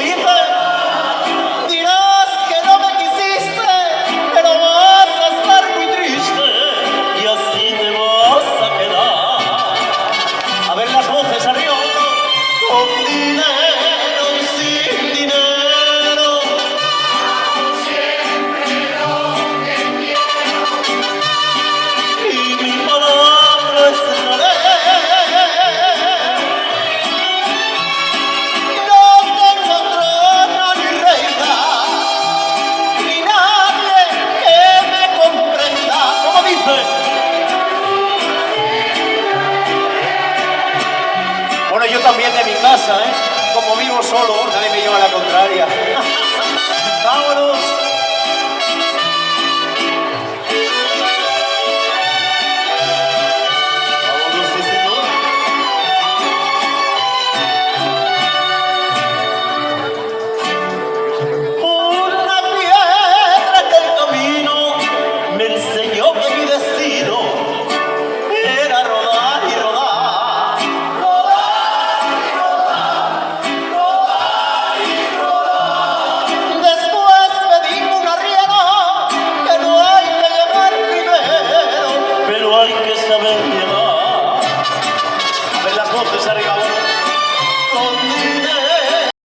dice? Dirás que no me quisiste, pero vas a estar muy triste y así te vas a quedar. A ver las voces arriba, con dinero y sin dinero. Siempre lo que quiero. Y mi palabra es la ley. Bueno, yo también de mi casa, ¿eh? Como vivo solo, nadie me lleva la contraria.